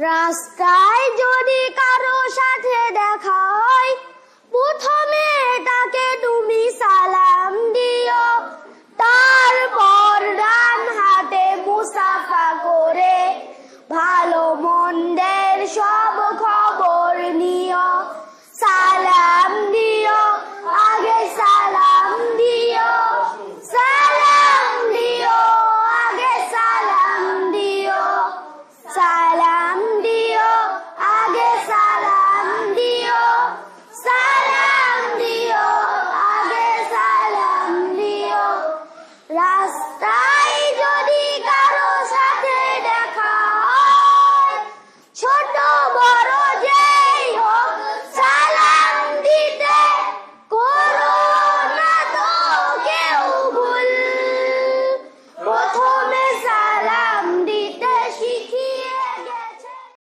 রাস্তায় যদি কারো সাথে দেখা হয়, প্রথমে তাকে তুমি সালাম দিও, তারপর ডান হাতে মুসাফা করে ভালো মন্দের সব